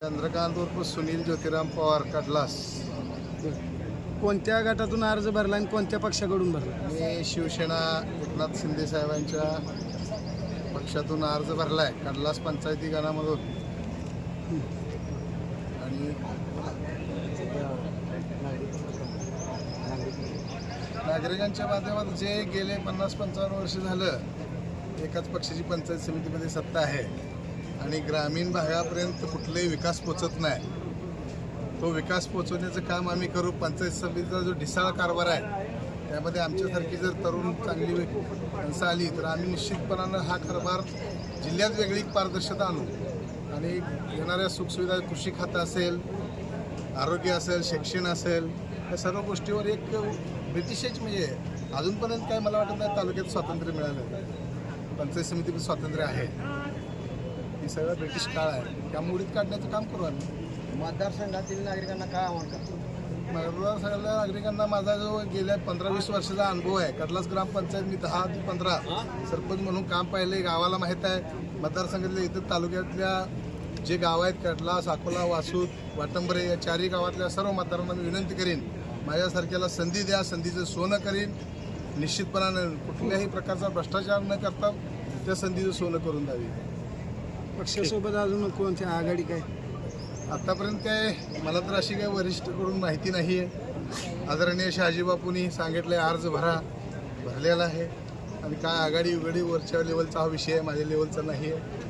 चंद्रकांत उर्फ सुनील ज्योतिराम पवार कडलास. कोणत्या गटातून अर्ज भरला आणि कोणत्या पक्षाकडून भरला? मी शिवसेना एकनाथ शिंदे साहेबांच्या पक्षातून अर्ज भरलाय कडलास पंचायती गणामधून. आणि नागरिकांच्या माध्यमात जे गेले 50-55 वर्ष झालं एकाच पक्षाची पंचायत समितीमध्ये सत्ता आहे आणि ग्रामीण भागापर्यंत कुठलाही विकास पोचत नाही. तो विकास पोचवण्याचं काम आम्ही करू. पंचायत समितीचा जो ढिसाळ कारभार आहे त्यामध्ये आमच्यासारखी जर तरुण चांगली माणसं आली तर आम्ही निश्चितपणानं हा कारभार जिल्ह्यात वेगळी पारदर्शकता आणू आणि येणाऱ्या सुखसुविधा कृषी खातं असेल, आरोग्य असेल, शिक्षण असेल, या सर्व गोष्टीवर एक ब्रिटिशच म्हणजे अजूनपर्यंत काय मला वाटत नाही तालुक्यात स्वातंत्र्य मिळालं. पंचायत समितीमध्ये स्वातंत्र्य आहे, ही सगळं ब्रिटिश काळ आहे. त्या मुडीत काढण्याचं काम करू आम्ही. मतदारसंघातील नागरिकांना काय आव्हान करतो? मतदारसंघातल्या नागरिकांना माझा जो गेल्या 15-20 वर्षाचा अनुभव आहे. कडलास ग्रामपंचायत मी 10 ते 15 सरपंच म्हणून काम पाहिले. गावाला माहीत आहे. मतदारसंघातल्या इतर तालुक्यातल्या जे गाव आहेत कडलास, अकोला, वासूद, वाटंबरे या चारही गावातल्या सर्व मतदारांना मी विनंती करीन माझ्यासारख्याला संधी द्या. संधीचं सोनं करीन. निश्चितपणानं कुठल्याही प्रकारचा भ्रष्टाचार न करता त्या संधीचं सोनं करून द्यावी. पक्षासोबत अजून कोणत्या आघाडी काय? आत्तापर्यंत काय मला तर अशी काही वरिष्ठकडून माहिती नाही आहे. आदरणीय शहाजीबापूंनी सांगितलं अर्ज भरलेला आहे आणि काय आघाडी उघडी वरच्या लेवलचा हा विषय आहे, माझ्या लेवलचा नाही आहे.